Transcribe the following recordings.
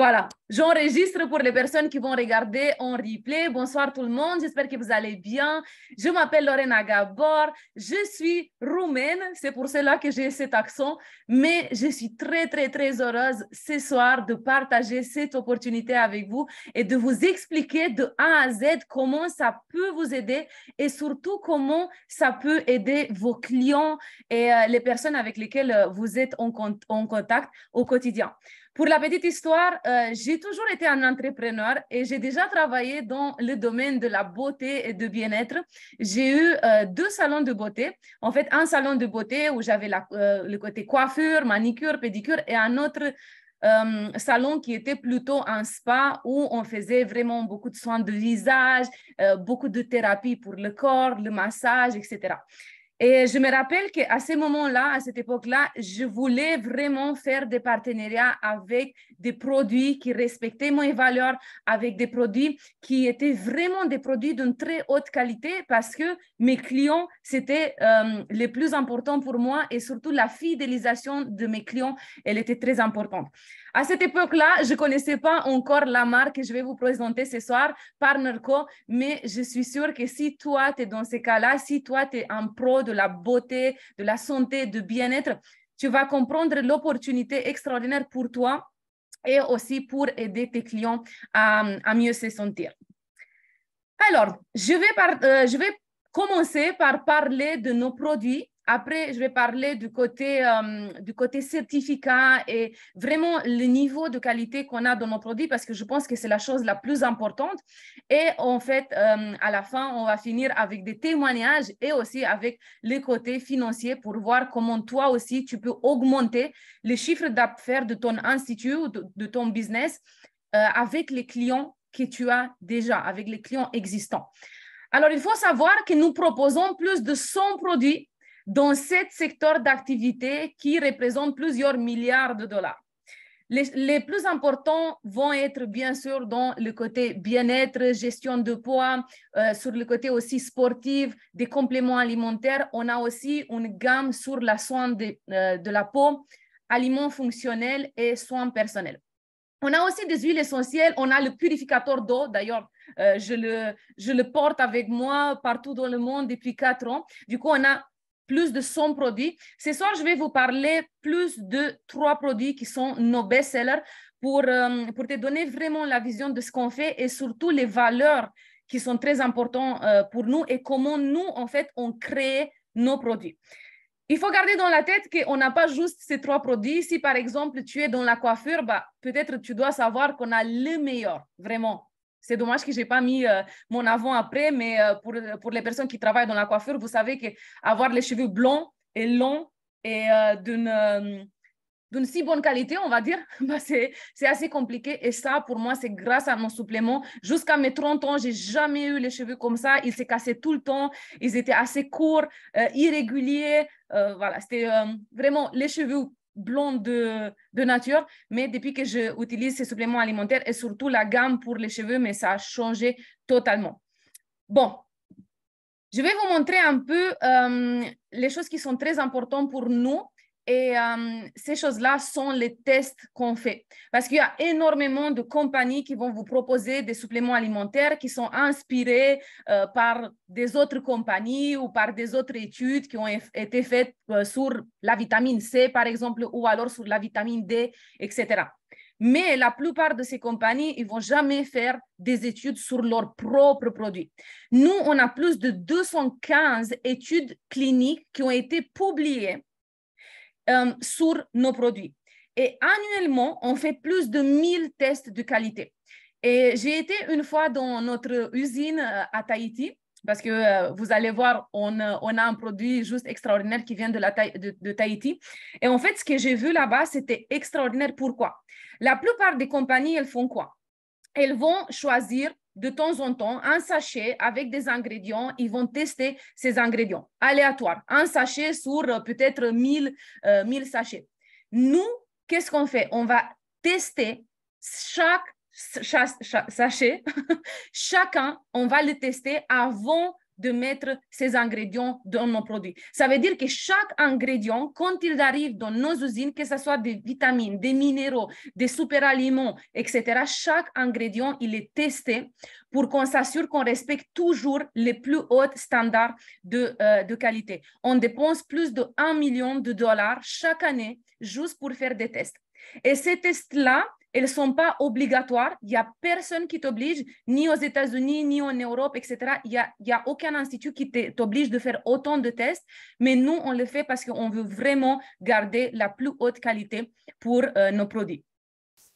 Voilà, j'enregistre pour les personnes qui vont regarder en replay. Bonsoir tout le monde, j'espère que vous allez bien. Je m'appelle Lorena Gabor, je suis roumaine, c'est pour cela que j'ai cet accent, mais je suis très heureuse ce soir de partager cette opportunité avec vous et de vous expliquer de A à Z comment ça peut vous aider et surtout comment ça peut aider vos clients et les personnes avec lesquelles vous êtes en contact au quotidien. Pour la petite histoire, j'ai toujours été un entrepreneur et j'ai déjà travaillé dans le domaine de la beauté et de bien-être. J'ai eu 2 salons de beauté. En fait, un salon de beauté où j'avais le côté coiffure, manicure, pédicure et un autre salon qui était plutôt un spa où on faisait vraiment beaucoup de soins de visage, beaucoup de thérapie pour le corps, le massage, etc. Et je me rappelle qu'à ce moment-là, à cette époque-là, je voulais vraiment faire des partenariats avec des produits qui respectaient mes valeurs, avec des produits qui étaient vraiment des produits d'une très haute qualité parce que mes clients, c'était les plus importants pour moi et surtout la fidélisation de mes clients, elle était très importante. À cette époque-là, je ne connaissais pas encore la marque que je vais vous présenter ce soir, Partnerco, mais je suis sûre que si toi, tu es dans ces cas-là, si toi, tu es un pro de la beauté, de la santé, du bien-être, tu vas comprendre l'opportunité extraordinaire pour toi et aussi pour aider tes clients à mieux se sentir. Alors, je vais commencer par parler de nos produits. Après, je vais parler du côté certificat et vraiment le niveau de qualité qu'on a dans nos produits parce que je pense que c'est la chose la plus importante. Et en fait, à la fin, on va finir avec des témoignages et aussi avec le côté financier pour voir comment toi aussi, tu peux augmenter le chiffre d'affaires de ton institut ou de ton business avec les clients que tu as déjà, avec les clients existants. Alors, il faut savoir que nous proposons plus de 100 produits dans 7 secteurs d'activité qui représentent plusieurs milliards de dollars. Les plus importants vont être bien sûr dans le côté bien-être, gestion de poids, sur le côté aussi sportif, des compléments alimentaires. On a aussi une gamme sur la soin de la peau, aliments fonctionnels et soins personnels. On a aussi des huiles essentielles, on a le purificateur d'eau, d'ailleurs, je le porte avec moi partout dans le monde depuis 4 ans. Du coup, on a plus de 100 produits. Ce soir, je vais vous parler plus de 3 produits qui sont nos best-sellers pour te donner vraiment la vision de ce qu'on fait et surtout les valeurs qui sont très importantes pour nous et comment nous, en fait, on crée nos produits. Il faut garder dans la tête qu'on n'a pas juste ces 3 produits. Si, par exemple, tu es dans la coiffure, peut-être tu dois savoir qu'on a le meilleur, vraiment. C'est dommage que je n'ai pas mis mon avant-après, mais pour les personnes qui travaillent dans la coiffure, vous savez qu'avoir les cheveux blonds et longs et d'une si bonne qualité, on va dire, c'est assez compliqué. Et ça, pour moi, c'est grâce à mon supplément. Jusqu'à mes 30 ans, je n'ai jamais eu les cheveux comme ça. Ils se cassaient tout le temps. Ils étaient assez courts, irréguliers. Voilà, c'était vraiment les cheveux blonds de nature. Mais depuis que j'utilise ces suppléments alimentaires et surtout la gamme pour les cheveux, mais ça a changé totalement. Bon, je vais vous montrer un peu les choses qui sont très importantes pour nous. Et ces choses-là sont les tests qu'on fait. Parce qu'il y a énormément de compagnies qui vont vous proposer des suppléments alimentaires qui sont inspirés par des autres compagnies ou par des autres études qui ont été faites sur la vitamine C, par exemple, ou alors sur la vitamine D, etc. Mais la plupart de ces compagnies, ils ne vont jamais faire des études sur leurs propres produits. Nous, on a plus de 215 études cliniques qui ont été publiées sur nos produits. Et annuellement, on fait plus de 1000 tests de qualité. Et j'ai été une fois dans notre usine à Tahiti, parce que vous allez voir, on a un produit juste extraordinaire qui vient de Tahiti. Et en fait, ce que j'ai vu là-bas, c'était extraordinaire. Pourquoi? La plupart des compagnies, elles font quoi? Elles vont choisir de temps en temps un sachet avec des ingrédients. Ils vont tester ces ingrédients aléatoires. Un sachet sur peut-être 1000 sachets. Nous, qu'est-ce qu'on fait? On va tester chaque sachet. Chacun, on va le tester avant de mettre ces ingrédients dans nos produits. Ça veut dire que chaque ingrédient, quand il arrive dans nos usines, que ce soit des vitamines, des minéraux, des superaliments, etc., chaque ingrédient, il est testé pour qu'on s'assure qu'on respecte toujours les plus hauts standards de qualité. On dépense plus de 1 million de dollars chaque année juste pour faire des tests. Et ces tests-là, elles ne sont pas obligatoires. Il n'y a personne qui t'oblige, ni aux États-Unis, ni en Europe, etc. Il n'y a aucun institut qui t'oblige de faire autant de tests. Mais nous, on le fait parce qu'on veut vraiment garder la plus haute qualité pour nos produits.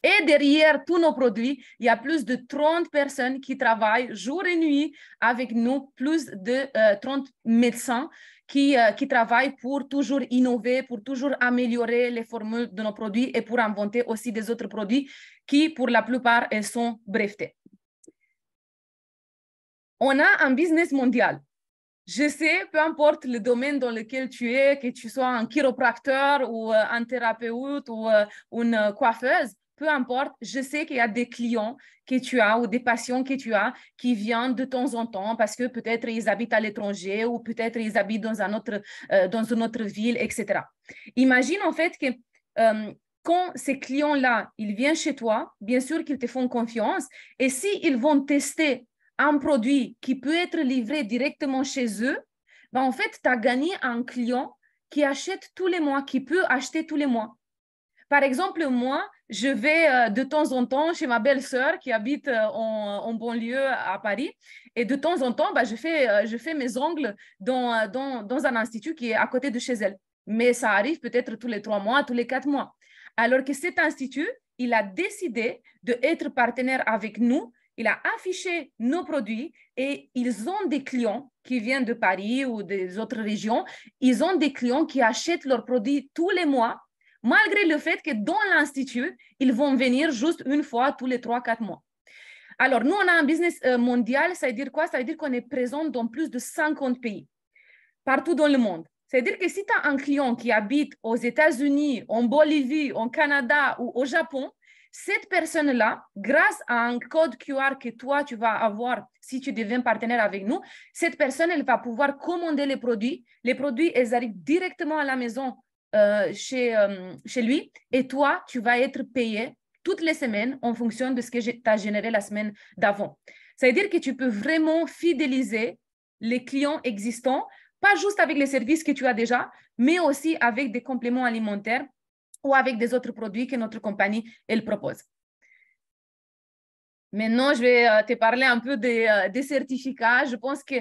Et derrière tous nos produits, il y a plus de 30 personnes qui travaillent jour et nuit avec nous, plus de 30 médecins qui travaillent pour toujours innover, pour toujours améliorer les formules de nos produits et pour inventer aussi des autres produits qui, pour la plupart, elles sont brevetés. On a un business mondial. Je sais, peu importe le domaine dans lequel tu es, que tu sois un chiropracteur ou un thérapeute ou une coiffeuse, peu importe, je sais qu'il y a des clients que tu as ou des patients que tu as qui viennent de temps en temps parce que peut-être ils habitent à l'étranger ou peut-être ils habitent dans une autre ville, etc. Imagine en fait que quand ces clients-là, ils viennent chez toi, bien sûr qu'ils te font confiance et s'ils vont tester un produit qui peut être livré directement chez eux, ben en fait, tu as gagné un client qui achète tous les mois, qui peut acheter tous les mois. Par exemple, moi, je vais de temps en temps chez ma belle-sœur qui habite en banlieue à Paris. Et de temps en temps, bah, je fais mes ongles dans un institut qui est à côté de chez elle. Mais ça arrive peut-être tous les 3 mois, tous les 4 mois. Alors que cet institut, il a décidé d'être partenaire avec nous. Il a affiché nos produits et ils ont des clients qui viennent de Paris ou des autres régions. Ils ont des clients qui achètent leurs produits tous les mois, malgré le fait que dans l'institut, ils vont venir juste une fois tous les 3-4 mois. Alors, nous, on a un business mondial. Ça veut dire quoi? Ça veut dire qu'on est présent dans plus de 50 pays, partout dans le monde. C'est-à-dire que si tu as un client qui habite aux États-Unis, en Bolivie, au Canada ou au Japon, cette personne-là, grâce à un code QR que toi, tu vas avoir si tu deviens partenaire avec nous, cette personne, elle va pouvoir commander les produits. Les produits, elles arrivent directement à la maison chez lui et toi, tu vas être payé toutes les semaines en fonction de ce que tu as généré la semaine d'avant. Ça veut dire que tu peux vraiment fidéliser les clients existants, pas juste avec les services que tu as déjà, mais aussi avec des compléments alimentaires ou avec des autres produits que notre compagnie elle propose. Maintenant, je vais te parler un peu des certificats. Je pense que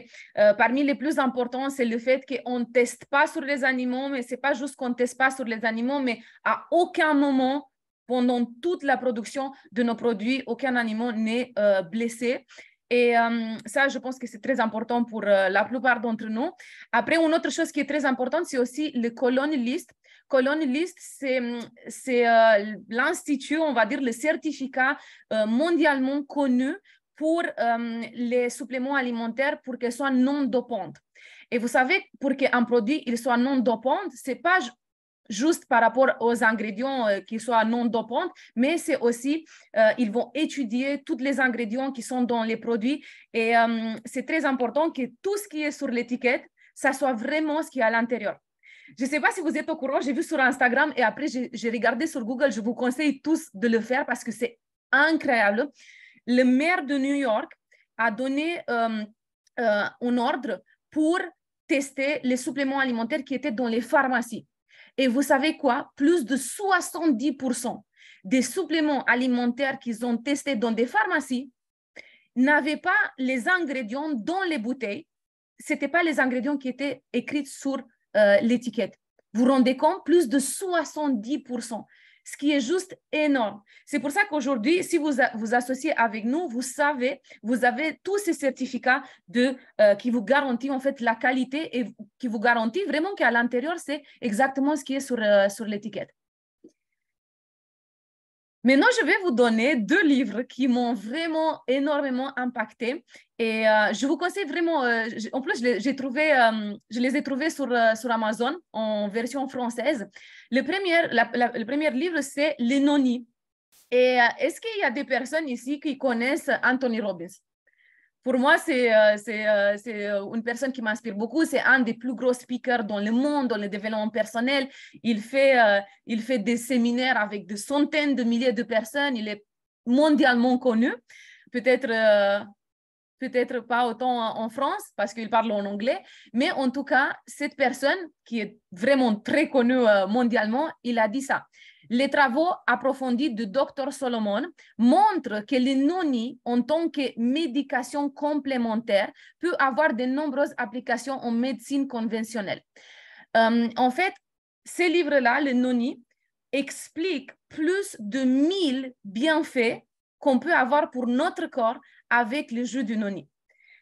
parmi les plus importants, c'est le fait qu'on ne teste pas sur les animaux, mais ce n'est pas juste qu'on ne teste pas sur les animaux, mais à aucun moment, pendant toute la production de nos produits, aucun animal n'est blessé. Et ça, je pense que c'est très important pour la plupart d'entre nous. Après, une autre chose qui est très importante, c'est aussi le Colon List. Colon List, c'est l'institut, on va dire, le certificat mondialement connu pour les suppléments alimentaires pour qu'ils soient non dopants. Et vous savez, pour qu'un produit il soit non dopant, ce n'est pas juste par rapport aux ingrédients qui soient non dopants, mais c'est aussi, ils vont étudier tous les ingrédients qui sont dans les produits et c'est très important que tout ce qui est sur l'étiquette, ça soit vraiment ce qui est à l'intérieur. Je ne sais pas si vous êtes au courant, j'ai vu sur Instagram et après j'ai regardé sur Google, je vous conseille tous de le faire parce que c'est incroyable. Le maire de New York a donné un ordre pour tester les suppléments alimentaires qui étaient dans les pharmacies. Et vous savez quoi? Plus de 70% des suppléments alimentaires qu'ils ont testés dans des pharmacies n'avaient pas les ingrédients dans les bouteilles. Ce n'étaient pas les ingrédients qui étaient écrits sur l'étiquette. Vous vous rendez compte? Plus de 70%, ce qui est juste énorme. C'est pour ça qu'aujourd'hui, si vous vous associez avec nous, vous savez, vous avez tous ces certificats qui vous garantissent en fait la qualité et qui vous garantit vraiment qu'à l'intérieur, c'est exactement ce qui est sur l'étiquette. Maintenant, je vais vous donner 2 livres qui m'ont vraiment énormément impacté et je vous conseille vraiment, en plus je les ai trouvés sur Amazon en version française. Le premier livre, c'est Les Noni. Et est-ce qu'il y a des personnes ici qui connaissent Anthony Robbins? Pour moi, c'est une personne qui m'inspire beaucoup. C'est un des plus gros speakers dans le monde, dans le développement personnel. Il fait des séminaires avec des centaines de milliers de personnes. Il est mondialement connu. Peut-être peut-être pas autant en France parce qu'il parle en anglais, mais en tout cas, cette personne qui est vraiment très connue mondialement, il a dit ça. Les travaux approfondis de Dr. Solomon montrent que le noni, en tant que médication complémentaire, peut avoir de nombreuses applications en médecine conventionnelle. En fait, ces livres-là, le noni, expliquent plus de 1000 bienfaits qu'on peut avoir pour notre corps avec le jus du noni.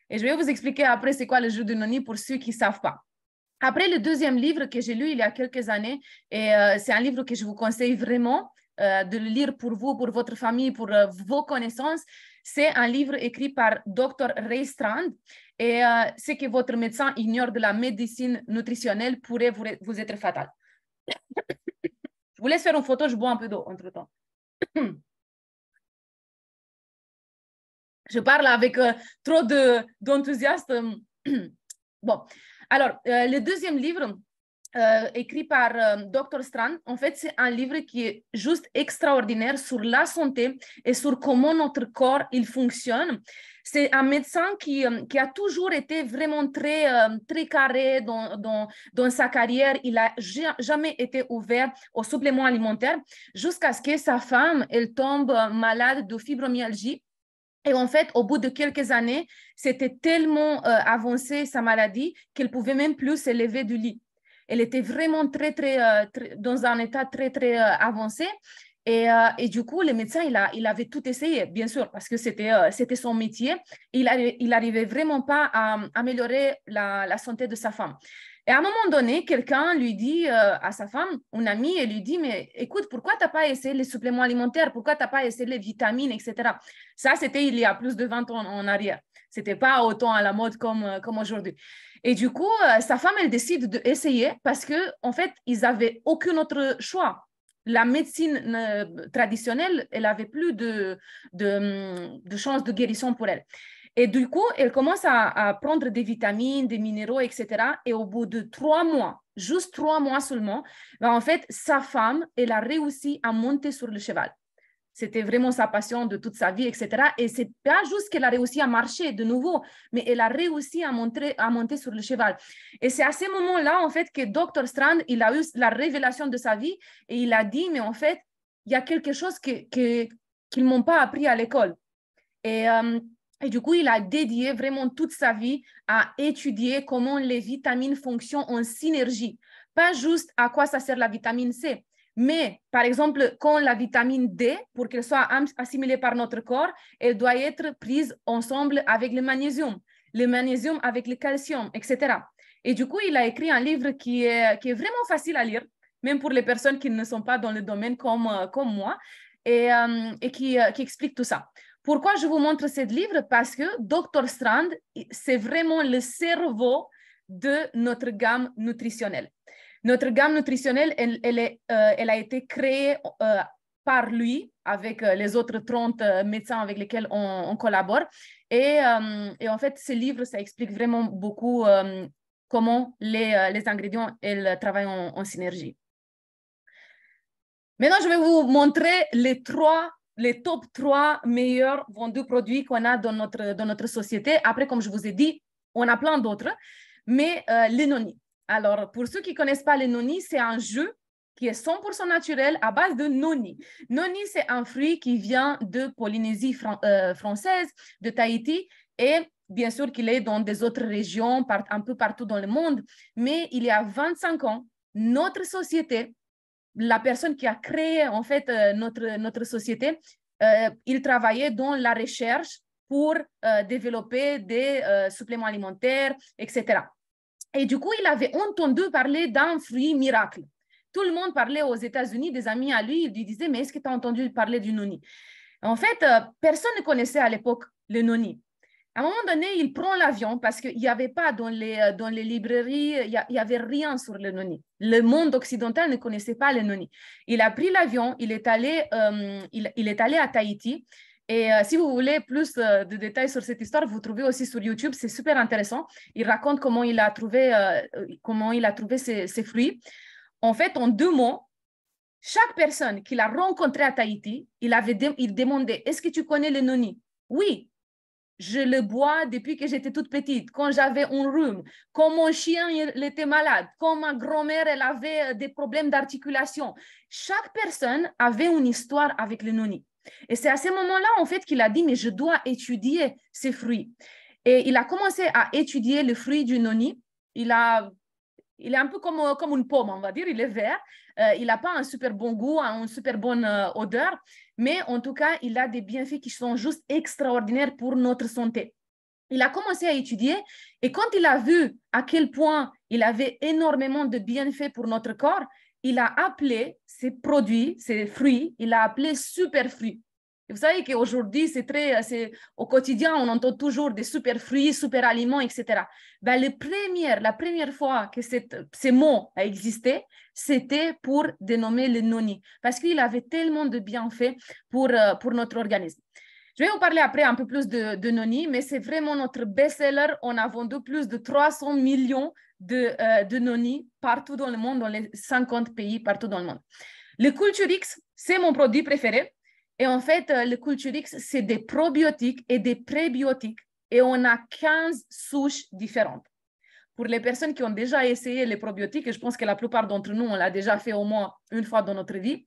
Et je vais vous expliquer après c'est quoi le jus du noni pour ceux qui ne savent pas. Après le deuxième livre que j'ai lu il y a quelques années, et c'est un livre que je vous conseille vraiment de le lire pour vous, pour votre famille, pour vos connaissances, c'est un livre écrit par Dr. Ray Strand. Et ce que votre médecin ignore de la médecine nutritionnelle pourrait vous être fatal. Je vous laisse faire une photo, je bois un peu d'eau entre-temps. Je parle avec trop d'enthousiasme. Bon, alors, le deuxième livre, écrit par Dr. Strand, en fait, c'est un livre qui est juste extraordinaire sur la santé et sur comment notre corps il fonctionne. C'est un médecin qui a toujours été vraiment très carré dans sa carrière. Il n'a jamais été ouvert aux suppléments alimentaires jusqu'à ce que sa femme elle tombe malade de fibromyalgie. Et en fait, au bout de quelques années, c'était tellement avancé sa maladie qu'elle ne pouvait même plus se lever du lit. Elle était vraiment très, dans un état très avancé. Et du coup, le médecin, il avait tout essayé, bien sûr, parce que c'était son métier. Il n'arrivait vraiment pas à améliorer la santé de sa femme. Et à un moment donné, quelqu'un lui dit à sa femme, une amie, elle lui dit, mais écoute, pourquoi tu n'as pas essayé les suppléments alimentaires? Pourquoi tu n'as pas essayé les vitamines, etc. Ça, c'était il y a plus de 20 ans en arrière. Ce n'était pas autant à la mode comme aujourd'hui. Et du coup, sa femme, elle décide d'essayer parce qu'en fait, ils n'avaient aucun autre choix. La médecine traditionnelle, elle n'avait plus de chances de guérison pour elle. Et du coup, elle commence à prendre des vitamines, des minéraux, etc. Et au bout de 3 mois, juste 3 mois seulement, ben en fait, sa femme, elle a réussi à monter sur le cheval. C'était vraiment sa passion de toute sa vie, etc. Et ce n'est pas juste qu'elle a réussi à marcher de nouveau, mais elle a réussi à monter sur le cheval. Et c'est à ce moment-là, en fait, que Dr. Strand, il a eu la révélation de sa vie et il a dit, mais en fait, il y a quelque chose qu'ils ne m'ont pas appris à l'école. Et du coup, il a dédié vraiment toute sa vie à étudier comment les vitamines fonctionnent en synergie. Pas juste à quoi ça sert la vitamine C, mais par exemple, quand la vitamine D, pour qu'elle soit assimilée par notre corps, elle doit être prise ensemble avec le magnésium avec le calcium, etc. Et du coup, il a écrit un livre qui est vraiment facile à lire, même pour les personnes qui ne sont pas dans le domaine comme moi, et qui explique tout ça. Pourquoi je vous montre ce livre? Parce que Dr. Strand, c'est vraiment le cerveau de notre gamme nutritionnelle. Notre gamme nutritionnelle, elle a été créée par lui avec les autres 30 médecins avec lesquels on collabore. Et en fait, ce livre, ça explique vraiment beaucoup comment les ingrédients elles travaillent en synergie. Maintenant, je vais vous montrer les top 3 meilleurs vendus produits qu'on a dans notre société. Après, comme je vous ai dit, on a plein d'autres, mais les noni. Alors, pour ceux qui ne connaissent pas les noni, c'est un jus qui est 100% naturel à base de noni. Noni, c'est un fruit qui vient de Polynésie française, de Tahiti, et bien sûr qu'il est dans des autres régions, un peu partout dans le monde. Mais il y a 25 ans, notre société, la personne qui a créé en fait notre société, il travaillait dans la recherche pour développer des suppléments alimentaires, etc. Et du coup, il avait entendu parler d'un fruit miracle. Tout le monde parlait aux États-Unis, des amis à lui, il lui disait, mais est-ce que tu as entendu parler du noni? En fait, personne ne connaissait à l'époque le noni. À un moment donné, il prend l'avion parce qu'il n'y avait pas dans les librairies, il n'y avait rien sur le noni. Le monde occidental ne connaissait pas le noni. Il a pris l'avion, il est allé à Tahiti Et si vous voulez plus de détails sur cette histoire, vous trouvez aussi sur YouTube, c'est super intéressant. Il raconte comment il a trouvé ses fruits. En fait, en 2 mots, chaque personne qu'il a rencontrée à Tahiti, il demandait, est-ce que tu connais le noni? Oui, je le bois depuis que j'étais toute petite, quand j'avais un rhume, quand mon chien il était malade, quand ma grand-mère elle avait des problèmes d'articulation. Chaque personne avait une histoire avec le noni. Et c'est à ce moment-là, en fait, qu'il a dit, mais je dois étudier ces fruits. Et il a commencé à étudier le fruit du noni. Il est un peu comme une pomme, on va dire. Il est vert. Il n'a pas un super bon goût, une super bonne odeur. Mais en tout cas, il a des bienfaits qui sont juste extraordinaires pour notre santé. Il a commencé à étudier et quand il a vu à quel point il avait énormément de bienfaits pour notre corps, il a appelé ces produits, ces fruits, il a appelé super fruits. Et vous savez qu'aujourd'hui, au quotidien, on entend toujours des super fruits, super aliments, etc. Ben, la première fois que ces mots a existé, c'était pour dénommer le noni, parce qu'il avait tellement de bienfaits pour notre organisme. Je vais vous parler après un peu plus de noni, mais c'est vraiment notre best-seller. On a vendu plus de 300 millions de noni partout dans le monde, dans les 50 pays partout dans le monde. Le Culturix, c'est mon produit préféré. Et en fait, le Culturix, c'est des probiotiques et des prébiotiques. Et on a 15 souches différentes. Pour les personnes qui ont déjà essayé les probiotiques, et je pense que la plupart d'entre nous, on l'a déjà fait au moins une fois dans notre vie.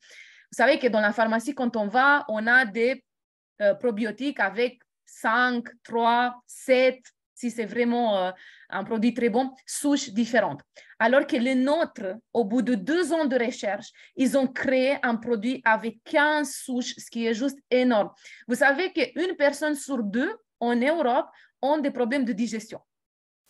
Vous savez que dans la pharmacie, quand on va, on a des probiotiques avec 5, 3, 7, si c'est vraiment un produit très bon, souches différentes. Alors que les nôtres, au bout de 2 ans de recherche, ils ont créé un produit avec 15 souches, ce qui est juste énorme. Vous savez qu'une personne sur 2 en Europe ont des problèmes de digestion.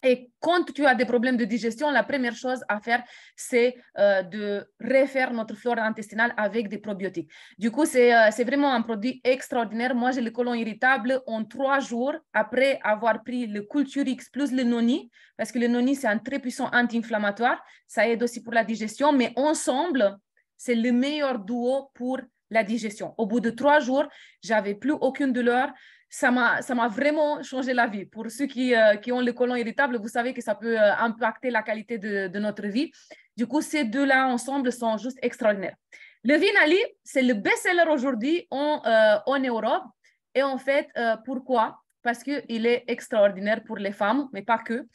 Et quand tu as des problèmes de digestion, la première chose à faire, c'est de refaire notre flore intestinale avec des probiotiques. Du coup, c'est vraiment un produit extraordinaire. Moi, j'ai le côlon irritable en 3 jours après avoir pris le Culturix plus le noni, parce que le noni, c'est un très puissant anti-inflammatoire. Ça aide aussi pour la digestion, mais ensemble, c'est le meilleur duo pour la digestion. Au bout de 3 jours, j'avais plus aucune douleur. Ça m'a vraiment changé la vie. Pour ceux qui ont le côlon irritable, vous savez que ça peut impacter la qualité de notre vie. Du coup, ces deux-là ensemble sont juste extraordinaires. Le Vinali, c'est le best-seller aujourd'hui en Europe. Et en fait, pourquoi? Parce qu'il est extraordinaire pour les femmes, mais pas que.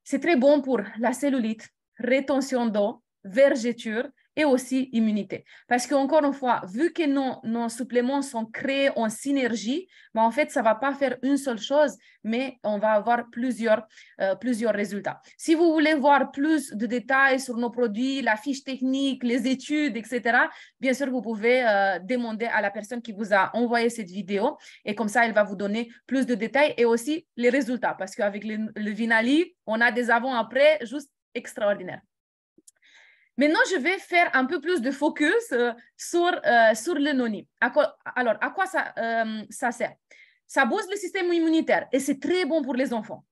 C'est très bon pour la cellulite, rétention d'eau, vergeture et aussi immunité. Parce qu'encore une fois, vu que nos suppléments sont créés en synergie, ben en fait, ça ne va pas faire une seule chose, mais on va avoir plusieurs résultats. Si vous voulez voir plus de détails sur nos produits, la fiche technique, les études, etc., bien sûr, vous pouvez demander à la personne qui vous a envoyé cette vidéo et comme ça, elle va vous donner plus de détails et aussi les résultats parce qu'avec le Vinali, on a des avant-après juste extraordinaires. Maintenant, je vais faire un peu plus de focus sur le noni. Alors, à quoi ça sert? Ça booste le système immunitaire et c'est très bon pour les enfants.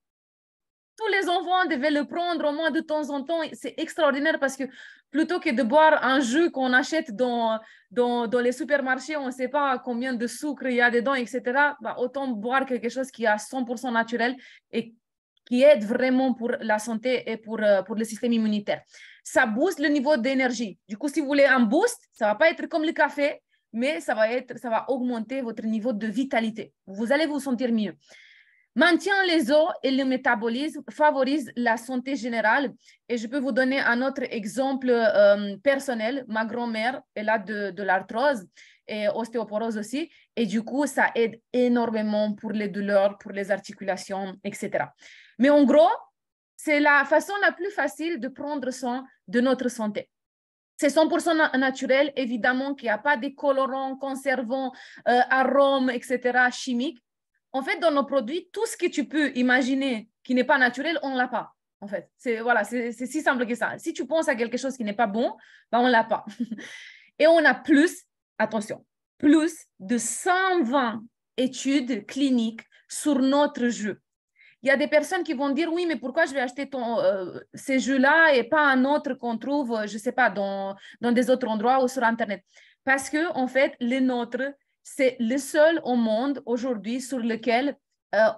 Tous les enfants devaient le prendre au moins de temps en temps. C'est extraordinaire parce que plutôt que de boire un jus qu'on achète dans les supermarchés, on ne sait pas combien de sucre il y a dedans, etc., bah, autant boire quelque chose qui est à 100% naturel et qui aide vraiment pour la santé et pour le système immunitaire. Ça booste le niveau d'énergie. Du coup, si vous voulez un boost, ça ne va pas être comme le café, mais ça va augmenter votre niveau de vitalité. Vous allez vous sentir mieux. Maintient les os et le métabolisme, favorise la santé générale. Et je peux vous donner un autre exemple personnel. Ma grand-mère, elle a de l'arthrose et ostéoporose aussi. Et du coup, ça aide énormément pour les douleurs, pour les articulations, etc. Mais en gros, c'est la façon la plus facile de prendre soin de notre santé. C'est 100% naturel, évidemment qu'il n'y a pas de colorants, conservants, arômes, etc., chimiques. En fait, dans nos produits, tout ce que tu peux imaginer qui n'est pas naturel, on ne l'a pas. En fait, c'est si simple que ça. Si tu penses à quelque chose qui n'est pas bon, ben on ne l'a pas. Et on a attention, plus de 120 études cliniques sur notre jus. Il y a des personnes qui vont dire, oui, mais pourquoi je vais acheter ces jus-là et pas un autre qu'on trouve, je ne sais pas, dans des autres endroits ou sur Internet? Parce que, en fait, les nôtres, c'est le seul au monde aujourd'hui sur lequel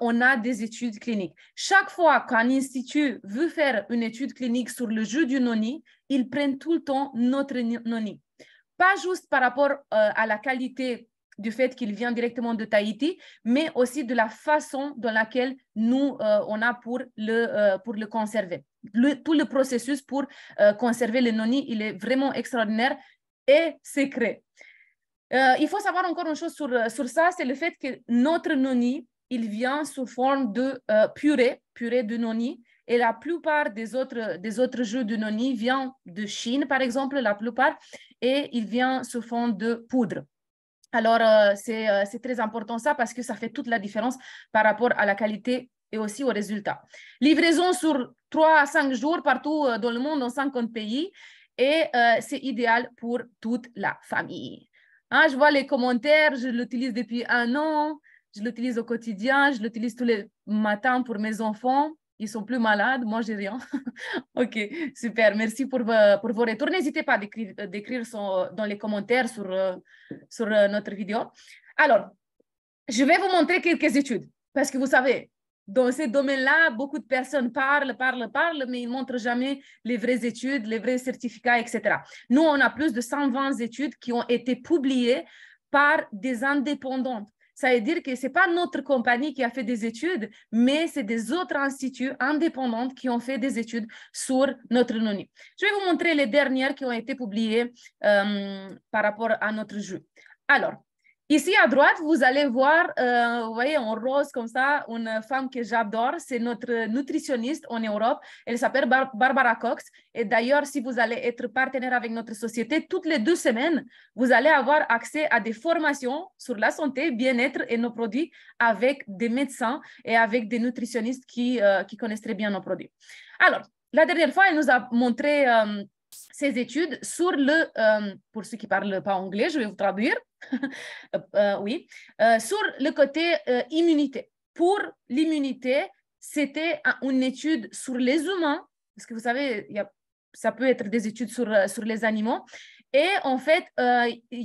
on a des études cliniques. Chaque fois qu'un institut veut faire une étude clinique sur le jus du noni, ils prennent tout le temps notre noni. Pas juste par rapport à la qualité du fait qu'il vient directement de Tahiti, mais aussi de la façon dans laquelle nous, on a pour le conserver. Tout le processus pour conserver le noni, il est vraiment extraordinaire et secret. Il faut savoir encore une chose sur ça, c'est le fait que notre noni, il vient sous forme de purée de noni. Et la plupart des autres jus de noni viennent de Chine, par exemple, la plupart, et il vient sous forme de poudre. Alors, c'est très important ça parce que ça fait toute la différence par rapport à la qualité et aussi aux résultats. Livraison sur 3 à 5 jours partout dans le monde, dans 50 pays, et c'est idéal pour toute la famille. Hein, je vois les commentaires, je l'utilise depuis 1 an, je l'utilise au quotidien, je l'utilise tous les matins pour mes enfants. Ils sont plus malades, moi j'ai rien. Ok, super, merci pour vos retours. N'hésitez pas à d'écrire dans les commentaires sur notre vidéo. Alors, je vais vous montrer quelques études parce que vous savez, dans ces domaines-là, beaucoup de personnes parlent, mais ils ne montrent jamais les vraies études, les vrais certificats, etc. Nous, on a plus de 120 études qui ont été publiées par des indépendants. Ça veut dire que ce n'est pas notre compagnie qui a fait des études, mais c'est des autres instituts indépendants qui ont fait des études sur notre noni. Je vais vous montrer les dernières qui ont été publiées par rapport à notre jus. Alors, ici à droite, vous allez voir, vous voyez en rose comme ça, une femme que j'adore, c'est notre nutritionniste en Europe. Elle s'appelle Barbara Cox. Et d'ailleurs, si vous allez être partenaire avec notre société, toutes les 2 semaines, vous allez avoir accès à des formations sur la santé, bien-être et nos produits avec des médecins et avec des nutritionnistes qui connaissent très bien nos produits. Alors, la dernière fois, elle nous a montré ces études sur pour ceux qui ne parlent pas anglais, je vais vous traduire. Oui, sur le côté immunité. Pour l'immunité, c'était une étude sur les humains, parce que vous savez, ça peut être des études sur les animaux. Et en fait,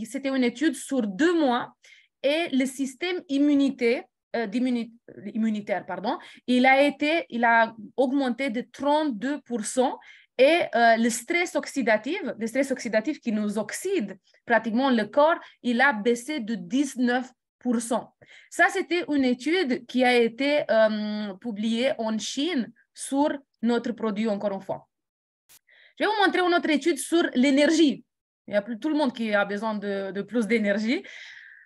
c'était une étude sur 2 mois et le système immunitaire, pardon, il a augmenté de 32%. Et le stress oxydatif qui nous oxyde pratiquement le corps, il a baissé de 19%. Ça, c'était une étude qui a été publiée en Chine sur notre produit, encore une fois. Je vais vous montrer une autre étude sur l'énergie. Il y a tout le monde qui a besoin de plus d'énergie.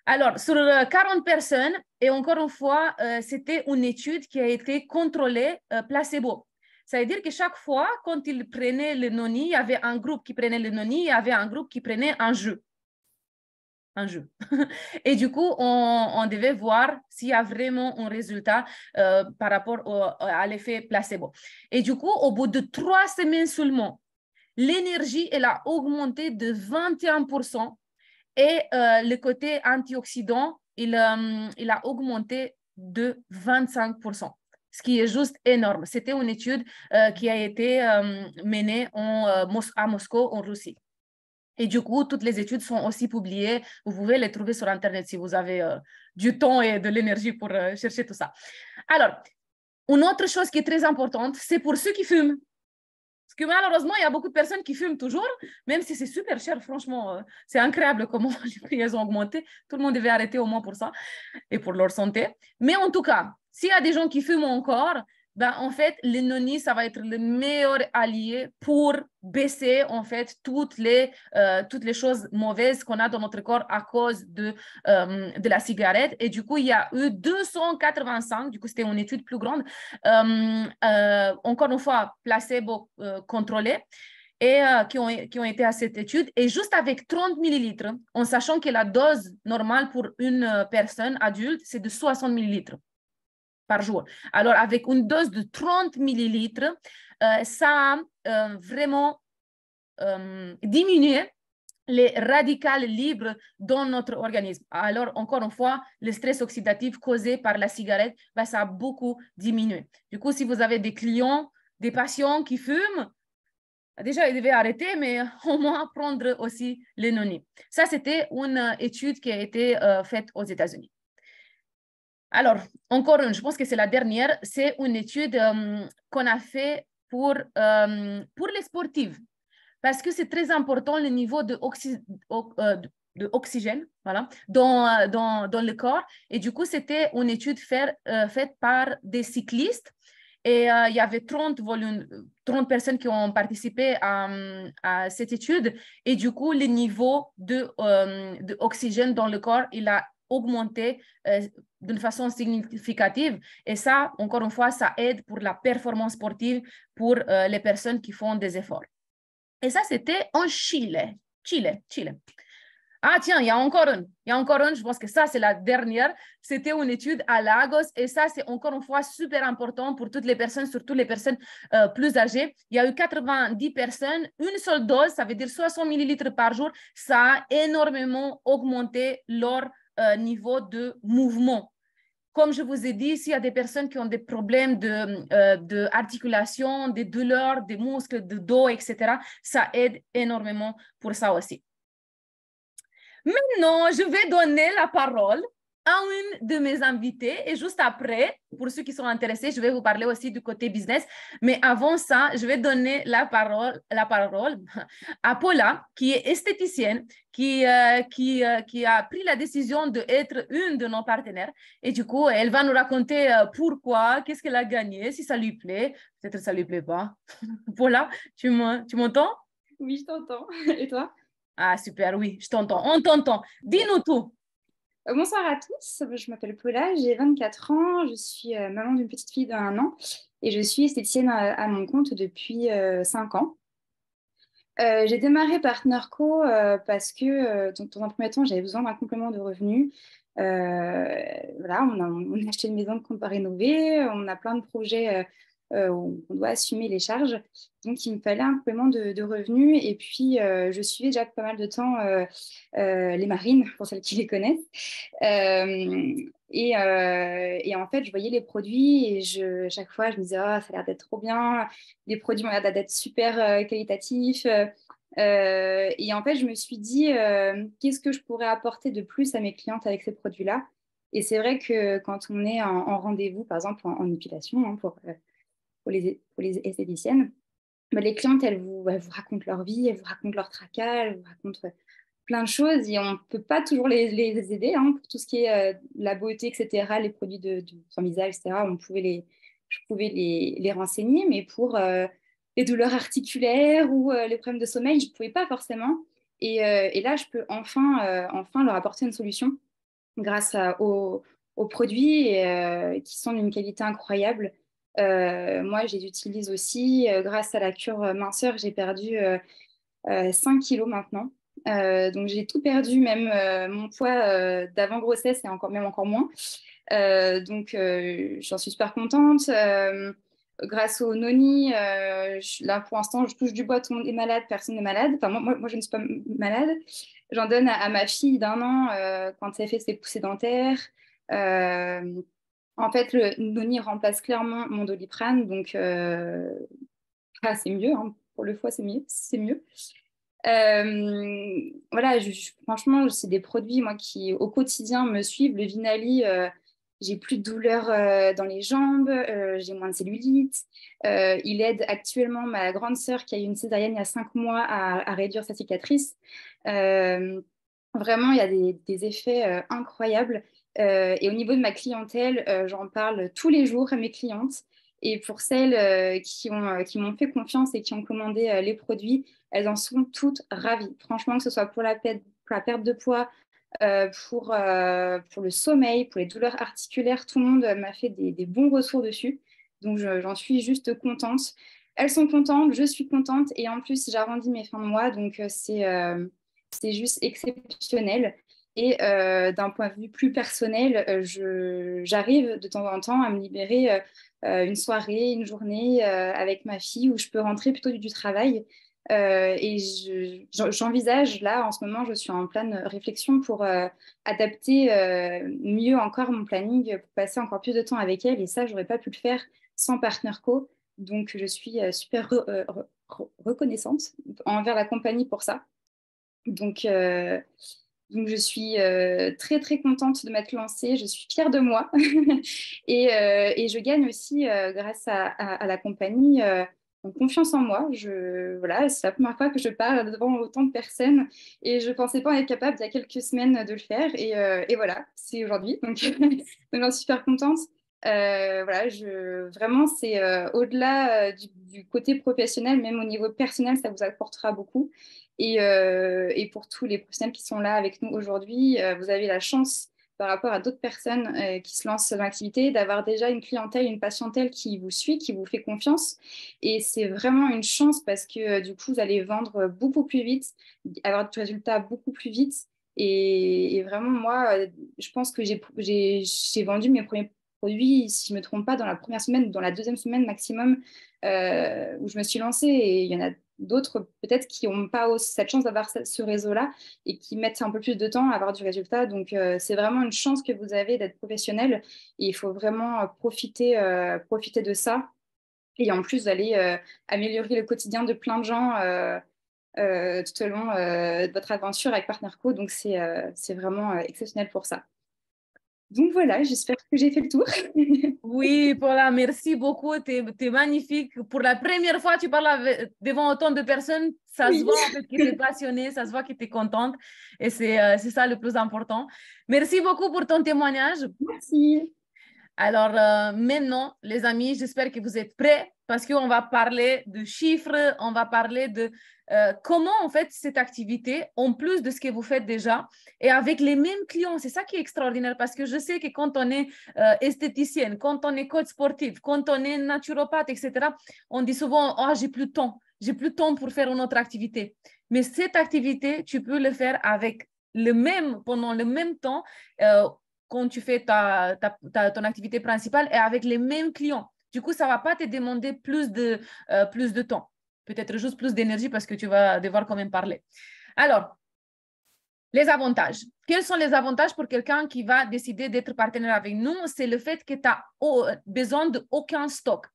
Alors, sur 40 personnes, et encore une fois, c'était une étude qui a été contrôlée placebo. Ça veut dire que chaque fois, quand ils prenaient le noni, il y avait un groupe qui prenait le noni, il y avait un groupe qui prenait un jus. Et du coup, on devait voir s'il y a vraiment un résultat par rapport à l'effet placebo. Et du coup, au bout de 3 semaines seulement, l'énergie, elle a augmenté de 21% et le côté antioxydant, il a augmenté de 25%. Ce qui est juste énorme. C'était une étude qui a été menée à Moscou, en Russie. Et du coup, toutes les études sont aussi publiées. Vous pouvez les trouver sur Internet si vous avez du temps et de l'énergie pour chercher tout ça. Alors, une autre chose qui est très importante, c'est pour ceux qui fument. Parce que malheureusement, il y a beaucoup de personnes qui fument toujours, même si c'est super cher, franchement, c'est incroyable comment les prix ont augmenté. Tout le monde devait arrêter au moins pour ça et pour leur santé. Mais en tout cas, s'il y a des gens qui fument encore, ben, en fait, le noni, ça va être le meilleur allié pour baisser, en fait, toutes les choses mauvaises qu'on a dans notre corps à cause de la cigarette. Et du coup, il y a eu 285, du coup, c'était une étude plus grande, encore une fois, placebo contrôlé, et qui ont été à cette étude. Et juste avec 30 millilitres, en sachant que la dose normale pour une personne adulte, c'est de 60 millilitres par jour. Alors, avec une dose de 30 millilitres, ça a vraiment diminué les radicaux libres dans notre organisme. Alors, encore une fois, le stress oxydatif causé par la cigarette, ben, ça a beaucoup diminué. Du coup, si vous avez des clients, des patients qui fument, Déjà, il devait arrêter, mais au moins prendre aussi les noni. Ça, c'était une étude qui a été faite aux États-Unis. Alors, encore une, je pense que c'est la dernière, c'est une étude qu'on a fait pour les sportifs, parce que c'est très important le niveau de oxygène voilà, dans le corps. Et du coup, c'était une étude faite par des cyclistes. Et il y avait 30 personnes qui ont participé à cette étude. Et du coup, le niveau d'oxygène dans le corps, il a augmenté d'une façon significative. Et ça, encore une fois, ça aide pour la performance sportive pour les personnes qui font des efforts. Et ça, c'était en Chile. Chile. Ah, tiens, il y a encore une. Je pense que ça, c'est la dernière. C'était une étude à Lagos. Et ça, c'est encore une fois super important pour toutes les personnes, surtout les personnes plus âgées. Il y a eu 90 personnes. Une seule dose, ça veut dire 60 millilitres par jour. Ça a énormément augmenté leur niveau de mouvement. Comme je vous ai dit, s'il y a des personnes qui ont des problèmes d'articulation, des douleurs, des muscles, de dos, etc., ça aide énormément pour ça aussi. Maintenant, je vais donner la parole à une de mes invités et juste après, pour ceux qui sont intéressés, je vais vous parler aussi du côté business. Mais avant ça, je vais donner la parole à Paula, qui est esthéticienne, qui a pris la décision d'être une de nos partenaires. Et du coup, elle va nous raconter pourquoi, qu'est-ce qu'elle a gagné, si ça lui plaît. Peut-être que ça lui plaît pas. Paula, tu m'entends? Oui, je t'entends. Et toi? Ah, super, oui, je t'entends. On t'entend. Dis-nous tout. Bonsoir à tous, je m'appelle Paula, j'ai 24 ans, je suis maman d'une petite fille d'1 an et je suis esthéticienne à mon compte depuis 5 ans. J'ai démarré Partner Co parce que dans un premier temps, j'avais besoin d'un complément de revenus. Voilà, on a acheté une maison qu'on doit rénover, on a plein de projets où on doit assumer les charges. Donc, il me fallait un complément de revenus. Et puis, je suivais déjà pas mal de temps les marines, pour celles qui les connaissent. Et en fait, je voyais les produits et chaque fois, je me disais, oh, ça a l'air d'être trop bien. Les produits ont l'air d'être super qualitatifs. Et en fait, je me suis dit, qu'est-ce que je pourrais apporter de plus à mes clientes avec ces produits-là? Et c'est vrai que quand on est en rendez-vous, par exemple en épilation, hein, pour les esthéticiennes, bah, les clientes, elles vous racontent leur vie, elles vous racontent leur tracas, elles vous racontent plein de choses et on ne peut pas toujours les aider hein, pour tout ce qui est la beauté, etc., les produits de son visage, etc. Je pouvais les renseigner, mais pour les douleurs articulaires ou les problèmes de sommeil, je ne pouvais pas forcément. Et là, je peux enfin leur apporter une solution grâce aux produits qui sont d'une qualité incroyable. Moi, je les utilise aussi. Grâce à la cure minceur, j'ai perdu 5 kilos maintenant. Donc, j'ai tout perdu, même mon poids d'avant grossesse et même encore moins. Donc, j'en suis super contente. Grâce au noni, là pour l'instant, je touche du bois, tout le monde est malade, personne n'est malade. Enfin, moi, je ne suis pas malade. J'en donne à ma fille d'1 an quand elle fait ses poussées dentaires. Euh, En fait, le noni remplace clairement mon Doliprane, donc c'est mieux. Hein. Pour le foie, c'est mieux. C'est mieux. Voilà, franchement, c'est des produits moi qui au quotidien me suivent. Le Vinali, j'ai plus de douleur dans les jambes, j'ai moins de cellulite. Il aide actuellement ma grande sœur qui a eu une césarienne il y a 5 mois à réduire sa cicatrice. Euh, Vraiment, il y a des effets incroyables. Et au niveau de ma clientèle, j'en parle tous les jours à mes clientes. Et pour celles qui m'ont fait confiance et qui ont commandé les produits, elles en sont toutes ravies. Franchement, que ce soit pour pour la perte de poids, pour le sommeil, pour les douleurs articulaires, tout le monde m'a fait des bons retours dessus. Donc, j'en suis juste contente. Elles sont contentes, je suis contente. Et en plus, j'arrondis mes fins de mois. Donc, c'est juste exceptionnel. Et d'un point de vue plus personnel, j'arrive de temps en temps à me libérer une soirée, une journée avec ma fille où je peux rentrer plutôt du travail. Et j'envisage, là, en ce moment, je suis en pleine réflexion pour adapter mieux encore mon planning, pour passer encore plus de temps avec elle. Et ça, j'aurais pas pu le faire sans Partner Co. Donc, je suis super reconnaissante envers la compagnie pour ça. Donc je suis très, très contente de m'être lancée. Je suis fière de moi. Et je gagne aussi, grâce à la compagnie, en confiance en moi. Voilà, c'est la première fois que je parle devant autant de personnes. Et je ne pensais pas être capable, il y a quelques semaines, de le faire. Et voilà, c'est aujourd'hui. Donc, donc j'en suis super contente. Voilà, vraiment, c'est au-delà du côté professionnel, même au niveau personnel, ça vous apportera beaucoup. Et pour tous les professionnels qui sont là avec nous aujourd'hui, vous avez la chance, par rapport à d'autres personnes qui se lancent dans l'activité, d'avoir déjà une clientèle, une patientèle qui vous suit, qui vous fait confiance. Et c'est vraiment une chance parce que du coup, vous allez vendre beaucoup plus vite, avoir des résultats beaucoup plus vite. Et vraiment, moi, je pense que j'ai vendu mes premiers produits, si je ne me trompe pas, dans la première semaine ou dans la deuxième semaine maximum où je me suis lancée. Et il y en a d'autres peut-être qui n'ont pas cette chance d'avoir ce réseau-là et qui mettent un peu plus de temps à avoir du résultat. Donc, c'est vraiment une chance que vous avez d'être professionnel et il faut vraiment profiter de ça. Et en plus, vous allez améliorer le quotidien de plein de gens tout au long de votre aventure avec PartnerCo. Donc, c'est vraiment exceptionnel pour ça. Donc voilà, j'espère que j'ai fait le tour. Oui, Paula, merci beaucoup. Tu es magnifique. Pour la première fois, tu parles devant autant de personnes. Ça se Oui. voit en fait que tu es passionnée, ça se voit que tu es contente. Et c'est ça le plus important. Merci beaucoup pour ton témoignage. Merci. Alors maintenant, les amis, j'espère que vous êtes prêts parce qu'on va parler de chiffres, on va parler de comment en fait cette activité, en plus de ce que vous faites déjà, et avec les mêmes clients. C'est ça qui est extraordinaire parce que je sais que quand on est esthéticienne, quand on est coach sportif, quand on est naturopathe, etc., on dit souvent, oh, j'ai plus de temps. J'ai plus de temps pour faire une autre activité. Mais cette activité, tu peux le faire avec pendant le même temps quand tu fais ton activité principale et avec les mêmes clients. Du coup, ça ne va pas te demander plus de temps. Peut-être juste plus d'énergie parce que tu vas devoir quand même parler. Alors, les avantages. Quels sont les avantages pour quelqu'un qui va décider d'être partenaire avec nous? C'est le fait que tu as besoin d'aucun stock.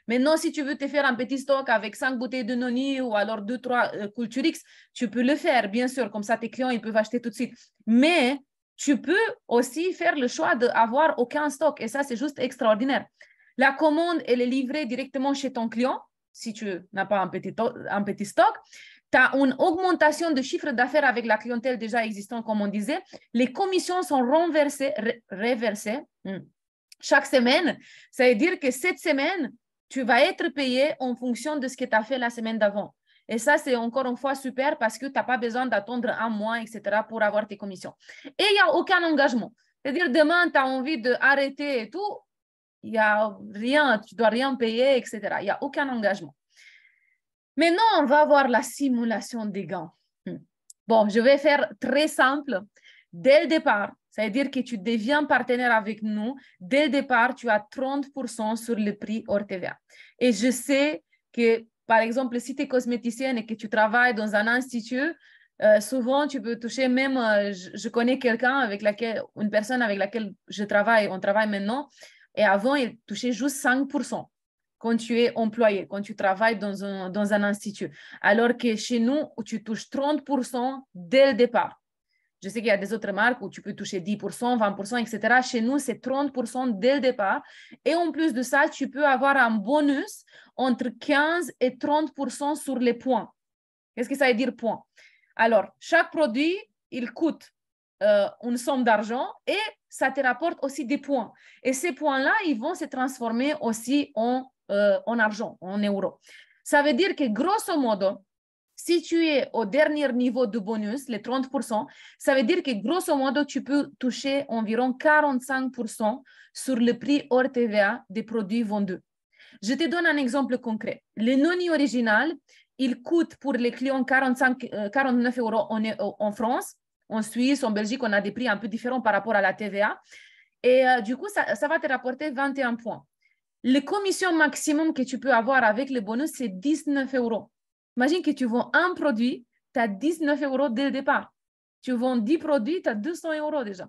Maintenant, si tu veux te faire un petit stock avec 5 bouteilles de noni ou alors 2-3 Culturix, tu peux le faire, bien sûr. Comme ça, tes clients, ils peuvent acheter tout de suite. Mais tu peux aussi faire le choix d'avoir aucun stock. Et ça, c'est juste extraordinaire. La commande, elle est livrée directement chez ton client, si tu n'as pas un petit stock. Tu as une augmentation de chiffre d'affaires avec la clientèle déjà existante, comme on disait. Les commissions sont reversées chaque semaine. Ça veut dire que cette semaine, tu vas être payé en fonction de ce que tu as fait la semaine d'avant. Et ça, c'est encore une fois super parce que tu n'as pas besoin d'attendre un mois, etc., pour avoir tes commissions. Et il n'y a aucun engagement. C'est-à-dire, demain, tu as envie d'arrêter et tout, il n'y a rien, tu ne dois rien payer, etc. Il n'y a aucun engagement. Maintenant, on va voir la simulation des gains. Bon, je vais faire très simple. Dès le départ, ça veut dire que tu deviens partenaire avec nous. Dès le départ, tu as 30% sur le prix hors TVA. Et je sais que, par exemple, si tu es cosméticienne et que tu travailles dans un institut, souvent, tu peux toucher même, je connais une personne avec laquelle on travaille maintenant, et avant, il touchait juste 5% quand tu es employé, quand tu travailles dans un institut. Alors que chez nous, tu touches 30% dès le départ. Je sais qu'il y a des autres marques où tu peux toucher 10%, 20%, etc. Chez nous, c'est 30% dès le départ. Et en plus de ça, tu peux avoir un bonus entre 15 et 30% sur les points. Qu'est-ce que ça veut dire points? Alors, chaque produit, il coûte une somme d'argent et ça te rapporte aussi des points. Et ces points-là, ils vont se transformer aussi en argent, en euros. Ça veut dire que grosso modo, si tu es au dernier niveau de bonus, les 30%, ça veut dire que grosso modo, tu peux toucher environ 45% sur le prix hors TVA des produits vendus. Je te donne un exemple concret. Le noni original, il coûte pour les clients 49 euros en France. En Suisse, en Belgique, on a des prix un peu différents par rapport à la TVA. Et du coup, ça va te rapporter 21 points. Les commissions maximum que tu peux avoir avec le bonus, c'est 19 euros. Imagine que tu vends un produit, tu as 19 euros dès le départ. Tu vends 10 produits, tu as 200 euros déjà.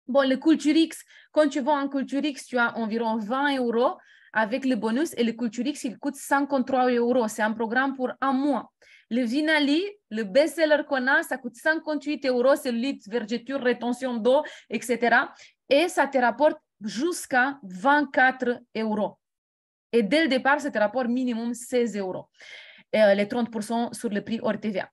Bon, le Culturix, quand tu vends un Culturix, tu as environ 20 euros. avec le bonus et le Culturix, il coûte 53 €. C'est un programme pour un mois. Le Vinali, le best-seller qu'on a, ça coûte 58 €. C'est lutte, vergeture, rétention d'eau, etc. Et ça te rapporte jusqu'à 24 €. Et dès le départ, ça te rapporte minimum 16 €. Les 30% sur le prix hors TVA.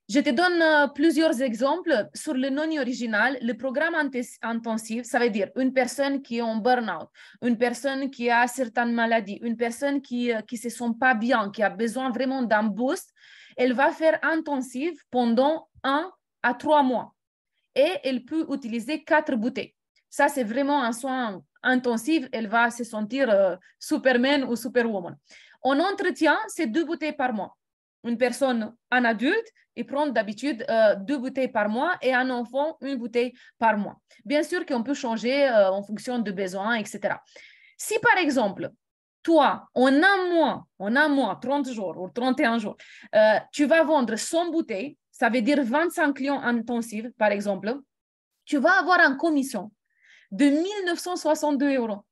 Je te donne plusieurs exemples. Sur le non-original, le programme intensif, ça veut dire une personne qui est en burn-out, une personne qui a certaines maladies, une personne qui ne se sent pas bien, qui a besoin vraiment d'un boost, elle va faire intensive pendant 1 à 3 mois. Et elle peut utiliser 4 bouteilles. Ça, c'est vraiment un soin intensif. Elle va se sentir Superman ou Superwoman. En entretien, c'est 2 bouteilles par mois. Une personne, un adulte, il prend d'habitude 2 bouteilles par mois et un enfant, 1 bouteille par mois. Bien sûr qu'on peut changer en fonction de besoins, etc. Si par exemple, toi, en un mois, 30 jours ou 31 jours, tu vas vendre 100 bouteilles, ça veut dire 25 clients intensifs, par exemple, tu vas avoir une commission de 1 962 €.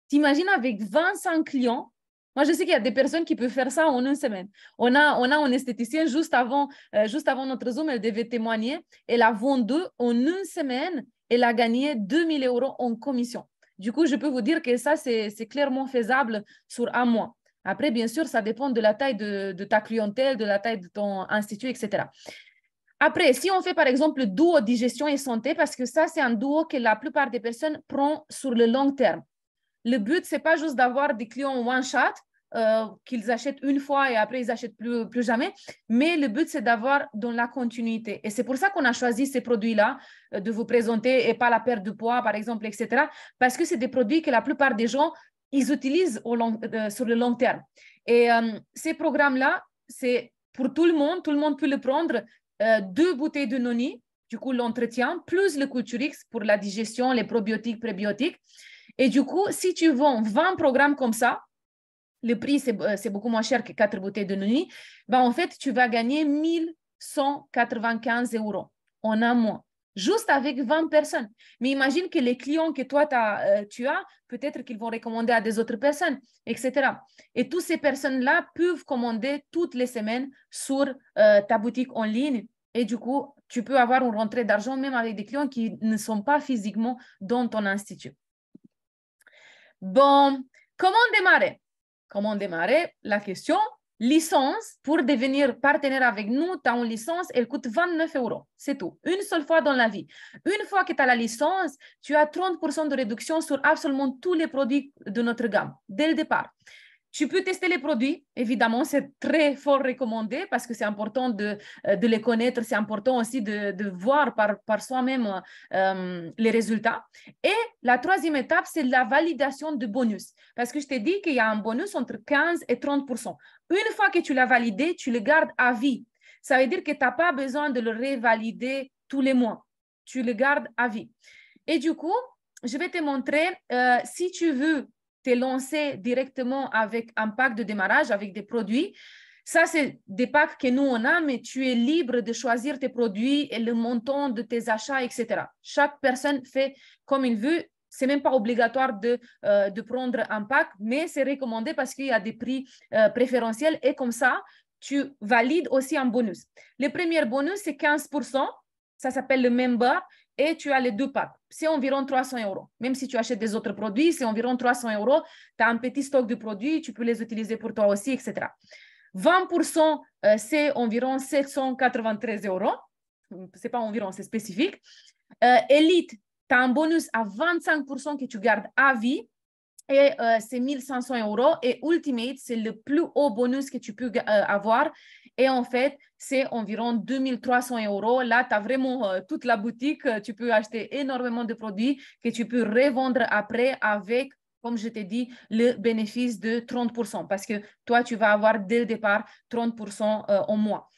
T'imagines avec 25 clients. Moi, je sais qu'il y a des personnes qui peuvent faire ça en une semaine. On a un esthéticien juste avant notre Zoom, elle devait témoigner. Elle a vendu en une semaine, elle a gagné 2 000 € en commission. Du coup, je peux vous dire que ça, c'est clairement faisable sur un mois. Après, bien sûr, ça dépend de la taille de ta clientèle, de la taille de ton institut, etc. Après, si on fait par exemple le duo digestion et santé, parce que ça, c'est un duo que la plupart des personnes prennent sur le long terme. Le but, ce n'est pas juste d'avoir des clients one-shot, qu'ils achètent une fois et après, ils n'achètent plus jamais. Mais le but, c'est d'avoir dans la continuité. Et c'est pour ça qu'on a choisi ces produits-là, de vous présenter et pas la perte de poids, par exemple, etc. Parce que c'est des produits que la plupart des gens, ils utilisent sur le long terme. Et ces programmes-là, c'est pour tout le monde peut le prendre. 2 bouteilles de noni, du coup, l'entretien, plus le Culturix pour la digestion, les probiotiques, prébiotiques. Et du coup, si tu vends 20 programmes comme ça, le prix, c'est beaucoup moins cher que 4 bouteilles de nuit, ben, en fait, tu vas gagner 1 195 € en un mois, juste avec 20 personnes. Mais imagine que les clients que toi, tu as, peut-être qu'ils vont recommander à des autres personnes, etc. Et toutes ces personnes-là peuvent commander toutes les semaines sur ta boutique en ligne. Et du coup, tu peux avoir une rentrée d'argent même avec des clients qui ne sont pas physiquement dans ton institut. Bon, comment démarrer? Comment démarrer? La question, licence, pour devenir partenaire avec nous, tu as une licence, elle coûte 29 €. C'est tout. Une seule fois dans la vie. Une fois que tu as la licence, tu as 30% de réduction sur absolument tous les produits de notre gamme, dès le départ. Tu peux tester les produits, évidemment, c'est très fort recommandé parce que c'est important de les connaître, c'est important aussi de voir par soi-même les résultats. Et la troisième étape, c'est la validation de bonus. Parce que je t'ai dit qu'il y a un bonus entre 15 et 30%. Une fois que tu l'as validé, tu le gardes à vie. Ça veut dire que tu n'as pas besoin de le révalider tous les mois. Tu le gardes à vie. Et du coup, je vais te montrer, si tu veux te lancer directement avec un pack de démarrage, avec des produits. Ça, c'est des packs que nous, on a, mais tu es libre de choisir tes produits et le montant de tes achats, etc. Chaque personne fait comme il veut. Ce n'est même pas obligatoire de prendre un pack, mais c'est recommandé parce qu'il y a des prix préférentiels et comme ça, tu valides aussi un bonus. Le premier bonus, c'est 15%. Ça s'appelle le member. Et tu as les 2 packs. C'est environ 300 €. Même si tu achètes des autres produits, c'est environ 300 €. Tu as un petit stock de produits, tu peux les utiliser pour toi aussi, etc. 20%, c'est environ 793 €. Ce n'est pas environ, c'est spécifique. Elite, tu as un bonus à 25% que tu gardes à vie. Et c'est 1 500 €. Et Ultimate, c'est le plus haut bonus que tu peux avoir. Et en fait, c'est environ 2 300 €. Là, tu as vraiment toute la boutique. Tu peux acheter énormément de produits que tu peux revendre après avec, comme je t'ai dit, le bénéfice de 30%. Parce que toi, tu vas avoir dès le départ 30% en mois.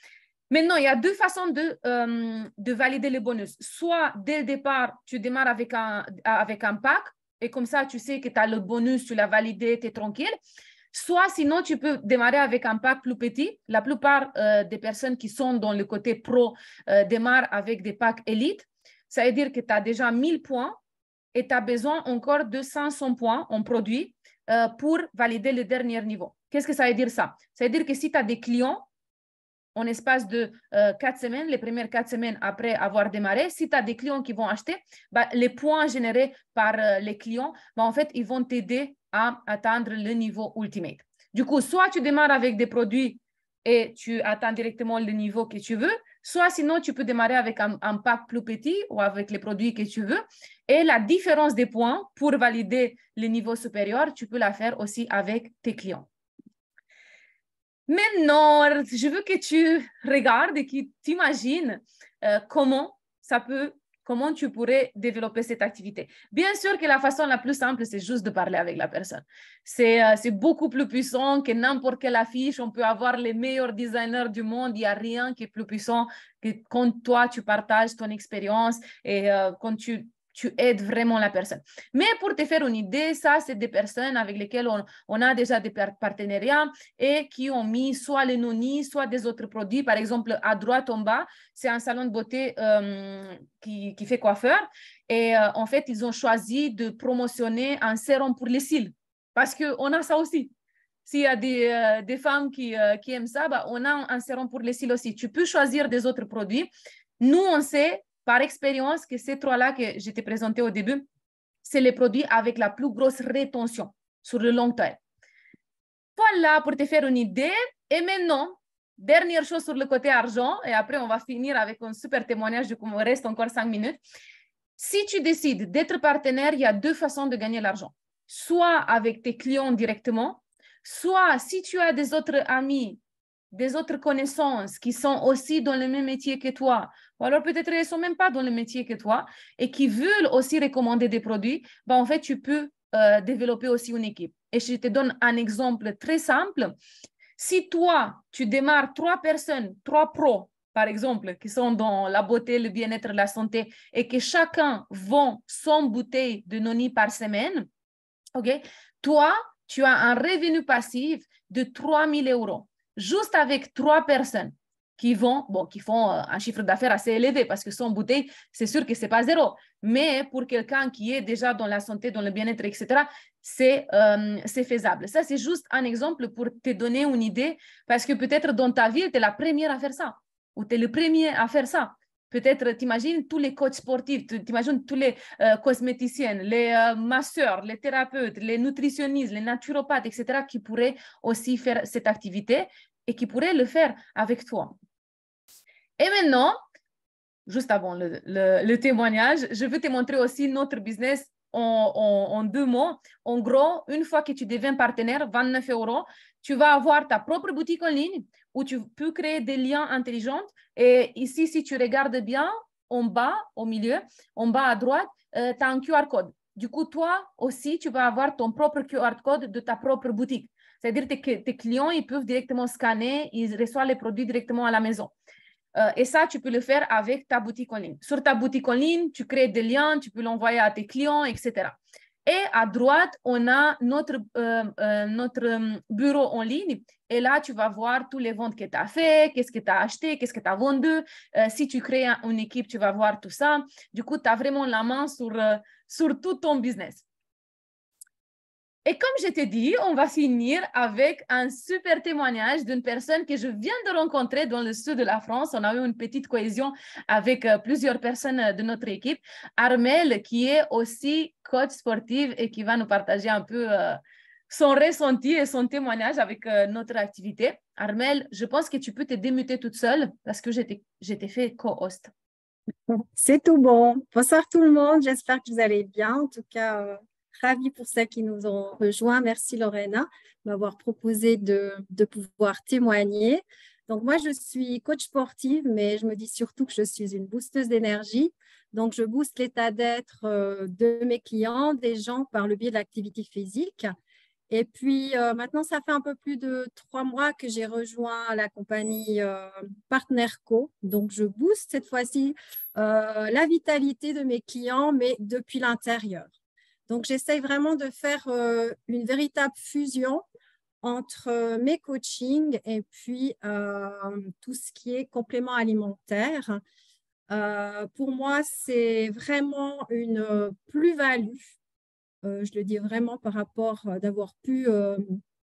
Maintenant, il y a 2 façons de valider le bonus. Soit dès le départ, tu démarres avec un pack. Et comme ça, tu sais que tu as le bonus, tu l'as validé, tu es tranquille. Soit sinon, tu peux démarrer avec un pack plus petit. La plupart des personnes qui sont dans le côté pro démarrent avec des packs élites. Ça veut dire que tu as déjà 1000 points et tu as besoin encore de 500 points en produit pour valider le dernier niveau. Qu'est-ce que ça veut dire ça? Ça veut dire que si tu as des clients en espace de 4 semaines, les premières 4 semaines après avoir démarré, si tu as des clients qui vont acheter, les points générés par les clients, en fait, ils vont t'aider à atteindre le niveau ultimate. Du coup, soit tu démarres avec des produits et tu atteins directement le niveau que tu veux, soit sinon tu peux démarrer avec un pack plus petit ou avec les produits que tu veux. Et la différence des points pour valider le niveau supérieur, tu peux la faire aussi avec tes clients. Maintenant, je veux que tu regardes et que tu t'imagines comment tu pourrais développer cette activité. Bien sûr que la façon la plus simple, c'est juste de parler avec la personne. C'est beaucoup plus puissant que n'importe quelle affiche. On peut avoir les meilleurs designers du monde. Il n'y a rien qui est plus puissant que quand toi, tu partages ton expérience et quand tu aides vraiment la personne. Mais pour te faire une idée, ça, c'est des personnes avec lesquelles on a déjà des partenariats et qui ont mis soit les noni, soit des autres produits. Par exemple, à droite en bas, c'est un salon de beauté qui fait coiffeur. Et en fait, ils ont choisi de promotionner un sérum pour les cils parce qu'on a ça aussi. S'il y a des femmes qui aiment ça, on a un sérum pour les cils aussi. Tu peux choisir des autres produits. Nous, on sait par expérience que ces trois-là que je t'ai présenté au début, c'est les produits avec la plus grosse rétention sur le long terme. Voilà, pour te faire une idée. Et maintenant, dernière chose sur le côté argent, et après on va finir avec un super témoignage, du coup il me reste encore 5 minutes. Si tu décides d'être partenaire, il y a deux façons de gagner l'argent. Soit avec tes clients directement, soit si tu as des autres amis, des autres connaissances qui sont aussi dans le même métier que toi, ou alors peut-être ils ne sont même pas dans le métier que toi, et qui veulent aussi recommander des produits, en fait, tu peux développer aussi une équipe. Et je te donne un exemple très simple. Si toi, tu démarres 3 personnes, 3 pros, par exemple, qui sont dans la beauté, le bien-être, la santé, et que chacun vend 100 bouteilles de noni par semaine, okay, toi, tu as un revenu passif de 3 000 € juste avec 3 personnes qui font un chiffre d'affaires assez élevé parce que 100 bouteilles, c'est sûr que ce n'est pas zéro. Mais pour quelqu'un qui est déjà dans la santé, dans le bien-être, etc., c'est faisable. Ça, c'est juste un exemple pour te donner une idée parce que peut-être dans ta ville, tu es la première à faire ça ou tu es le premier à faire ça. Peut-être, t'imagines tous les coachs sportifs, t'imagines tous les cosméticiennes, les masseurs, les thérapeutes, les nutritionnistes, les naturopathes, etc., qui pourraient aussi faire cette activité et qui pourraient le faire avec toi. Et maintenant, juste avant le témoignage, je veux te montrer aussi notre business en 2 mots. En gros, une fois que tu deviens partenaire, 29 €, tu vas avoir ta propre boutique en ligne où tu peux créer des liens intelligents. Et ici, si tu regardes bien, en bas, au milieu, en bas à droite, tu as un QR code. Du coup, toi aussi, tu vas avoir ton propre QR code de ta propre boutique. C'est-à-dire que tes clients, ils peuvent directement scanner, ils reçoivent les produits directement à la maison. Et ça, tu peux le faire avec ta boutique en ligne. Sur ta boutique en ligne, tu crées des liens, tu peux l'envoyer à tes clients, etc. Et à droite, on a notre bureau en ligne. Et là, tu vas voir tous les ventes que tu as fait, qu'est-ce que tu as acheté, qu'est-ce que tu as vendu. Si tu crées une équipe, tu vas voir tout ça. Du coup, tu as vraiment la main sur tout ton business. Et comme je t'ai dit, on va finir avec un super témoignage d'une personne que je viens de rencontrer dans le sud de la France. On a eu une petite cohésion avec plusieurs personnes de notre équipe. Armelle, qui est aussi coach sportive et qui va nous partager un peu son ressenti et son témoignage avec notre activité. Armelle, je pense que tu peux te démuter toute seule parce que je t'ai fait co-host. C'est tout bon. Bonsoir tout le monde. J'espère que vous allez bien. En tout cas, ravie pour celles qui nous ont rejoints. Merci Lorena de m'avoir proposé de pouvoir témoigner. Donc moi, je suis coach sportive, mais je me dis surtout que je suis une boosteuse d'énergie. Donc, je booste l'état d'être de mes clients, des gens par le biais de l'activité physique. Et puis, maintenant, ça fait un peu plus de 3 mois que j'ai rejoint la compagnie Partnerco. Donc, je booste cette fois-ci la vitalité de mes clients, mais depuis l'intérieur. Donc, j'essaye vraiment de faire une véritable fusion entre mes coachings et puis tout ce qui est complément alimentaire. Pour moi, c'est vraiment une plus-value. Je le dis vraiment par rapport d'avoir pu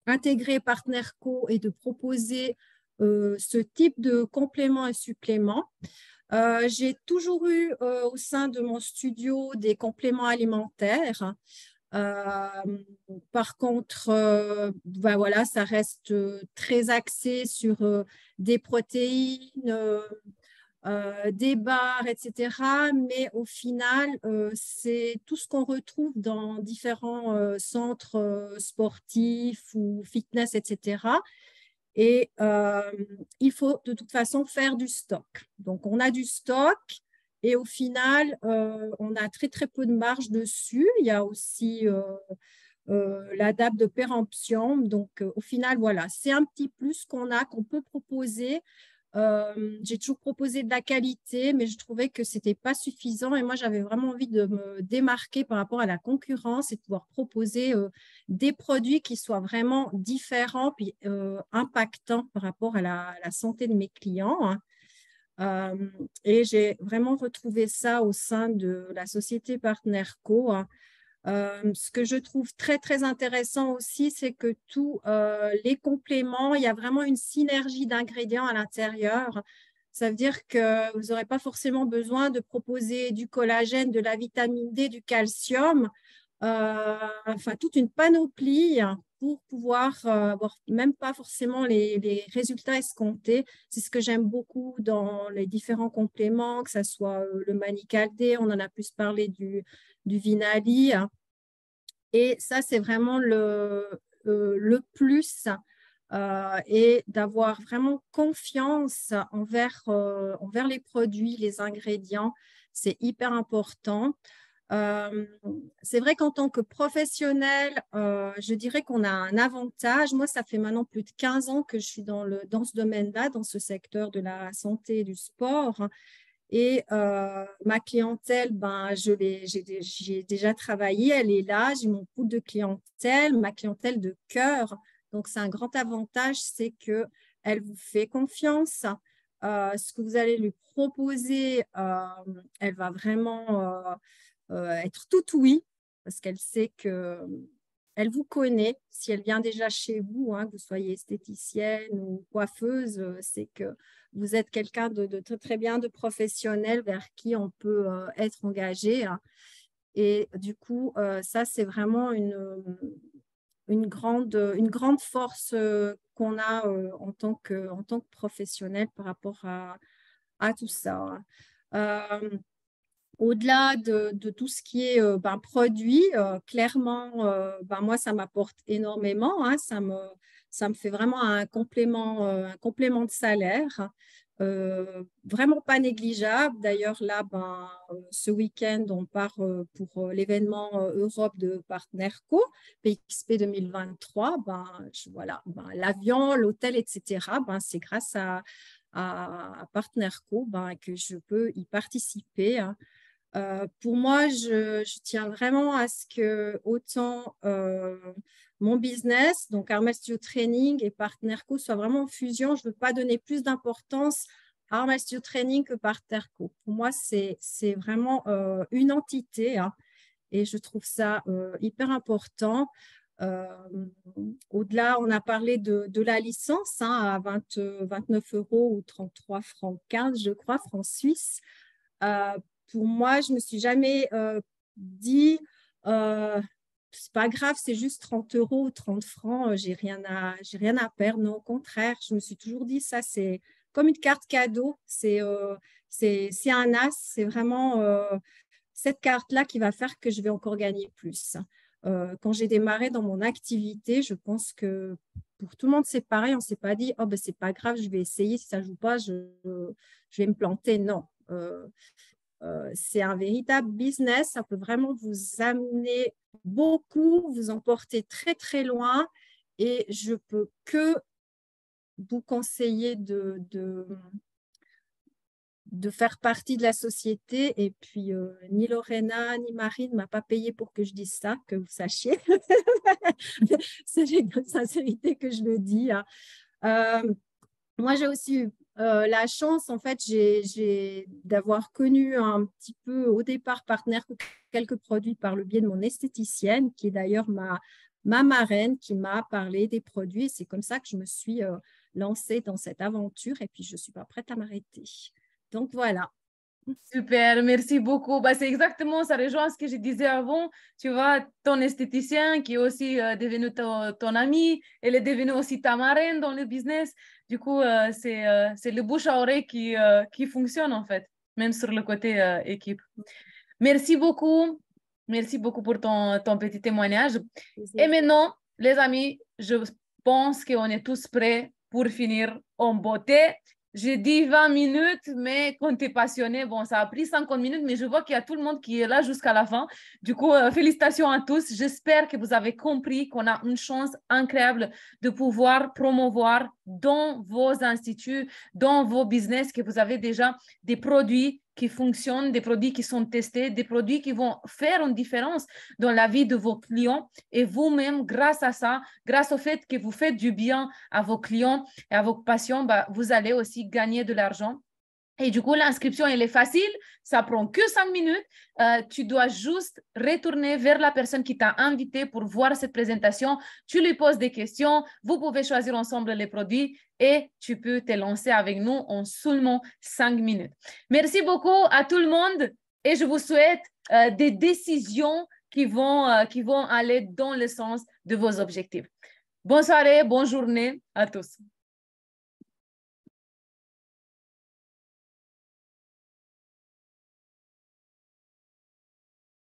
intégrer Partnerco et de proposer ce type de compléments et suppléments. J'ai toujours eu au sein de mon studio des compléments alimentaires. Par contre, ben voilà, ça reste très axé sur des protéines, des bars, etc. Mais au final, c'est tout ce qu'on retrouve dans différents centres sportifs ou fitness, etc. Et il faut de toute façon faire du stock. Donc, on a du stock et au final, on a très, très peu de marge dessus. Il y a aussi la date de péremption. Donc, au final, voilà, c'est un petit plus qu'on peut proposer. J'ai toujours proposé de la qualité, mais je trouvais que ce n'était pas suffisant. Et moi, j'avais vraiment envie de me démarquer par rapport à la concurrence et de pouvoir proposer des produits qui soient vraiment différents puis impactants par rapport à la santé de mes clients, hein. Et j'ai vraiment retrouvé ça au sein de la société Partnerco, hein. Ce que je trouve très, très intéressant aussi, c'est que tous les compléments, il y a vraiment une synergie d'ingrédients à l'intérieur. Ça veut dire que vous n'aurez pas forcément besoin de proposer du collagène, de la vitamine D, du calcium, enfin toute une panoplie pour pouvoir avoir même pas forcément les résultats escomptés. C'est ce que j'aime beaucoup dans les différents compléments, que ce soit le Manical D, on en a plus parlé du Vinali. Et ça, c'est vraiment le plus et d'avoir vraiment confiance envers les produits, les ingrédients. C'est hyper important. C'est vrai qu'en tant que professionnel, je dirais qu'on a un avantage. Moi, ça fait maintenant plus de 15 ans que je suis dans ce domaine-là, dans ce secteur de la santé et du sport. Et ma clientèle, ben, j'ai déjà travaillé, elle est là, j'ai mon pool de clientèle, ma clientèle de cœur. Donc, c'est un grand avantage, c'est qu'elle vous fait confiance. Ce que vous allez lui proposer, elle va vraiment être tout oui, parce qu'elle sait que elle vous connaît. Si elle vient déjà chez vous, hein, que vous soyez esthéticienne ou coiffeuse, c'est que vous êtes quelqu'un de très, très bien, de professionnel vers qui on peut être engagé, hein. Et du coup, ça, c'est vraiment une grande force qu'on a en tant que professionnel par rapport à tout ça, hein. Au-delà de tout ce qui est produit, clairement, moi, ça m'apporte énormément, hein. Ça me fait vraiment un complément de salaire, vraiment pas négligeable. D'ailleurs, là, ce week-end, on part pour l'événement Europe de Partnerco, PXP 2023. Voilà, l'avion, l'hôtel, etc., c'est grâce à Partnerco que je peux y participer, hein. Pour moi, je tiens vraiment à ce que autant mon business, donc Armel Studio Training et Partnerco, soient vraiment en fusion. Je ne veux pas donner plus d'importance à Armel Studio Training que Partnerco. Pour moi, c'est vraiment une entité, hein, et je trouve ça hyper important. Au-delà, on a parlé de la licence, hein, à 29 euros ou 33 francs 15, je crois, francs suisses. Pour moi, je ne me suis jamais dit c'est pas grave, c'est juste 30 euros ou 30 francs, j'ai rien à perdre. Non, au contraire, je me suis toujours dit ça, c'est comme une carte cadeau, c'est un as, c'est vraiment cette carte-là qui va faire que je vais encore gagner plus. Quand j'ai démarré dans mon activité, je pense que pour tout le monde, c'est pareil, on ne s'est pas dit oh, ben, c'est pas grave, je vais essayer, si ça ne joue pas, je vais me planter. Non. C'est un véritable business, ça peut vraiment vous amener beaucoup, vous emporter très très loin, et je peux que vous conseiller de faire partie de la société. Et puis ni Lorena ni Marine ne m'a pas payé pour que je dise ça, que vous sachiez. C'est avec grande sincérité que je le dis, hein. Moi, j'ai aussi eu La chance, en fait, j'ai d'avoir connu un petit peu au départ partenaire quelques produits par le biais de mon esthéticienne, qui est d'ailleurs ma marraine, qui m'a parlé des produits. C'est comme ça que je me suis lancée dans cette aventure et puis je ne suis pas prête à m'arrêter. Donc voilà. Super, merci beaucoup. Bah, c'est exactement, ça rejoint ce que je disais avant. Tu vois, ton esthéticien qui est aussi devenu ton ami, elle est devenue aussi ta marraine dans le business. Du coup, c'est le bouche à oreille qui fonctionne en fait, même sur le côté équipe. Merci beaucoup. Merci beaucoup pour ton petit témoignage. Et maintenant, les amis, je pense qu'on est tous prêts pour finir en beauté. J'ai dit 20 minutes, mais quand tu es passionné, bon, ça a pris 50 minutes, mais je vois qu'il y a tout le monde qui est là jusqu'à la fin. Du coup, félicitations à tous. J'espère que vous avez compris qu'on a une chance incroyable de pouvoir promouvoir dans vos instituts, dans vos business, que vous avez déjà des produits qui fonctionnent, des produits qui sont testés, des produits qui vont faire une différence dans la vie de vos clients. Et vous-même, grâce à ça, grâce au fait que vous faites du bien à vos clients et à vos patients, bah, vous allez aussi gagner de l'argent. Et du coup, l'inscription, elle est facile. Ça prend que 5 minutes. Tu dois juste retourner vers la personne qui t'a invité pour voir cette présentation. Tu lui poses des questions. Vous pouvez choisir ensemble les produits et tu peux te lancer avec nous en seulement 5 minutes. Merci beaucoup à tout le monde et je vous souhaite des décisions qui vont aller dans le sens de vos objectifs. Bonne soirée, bonne journée à tous.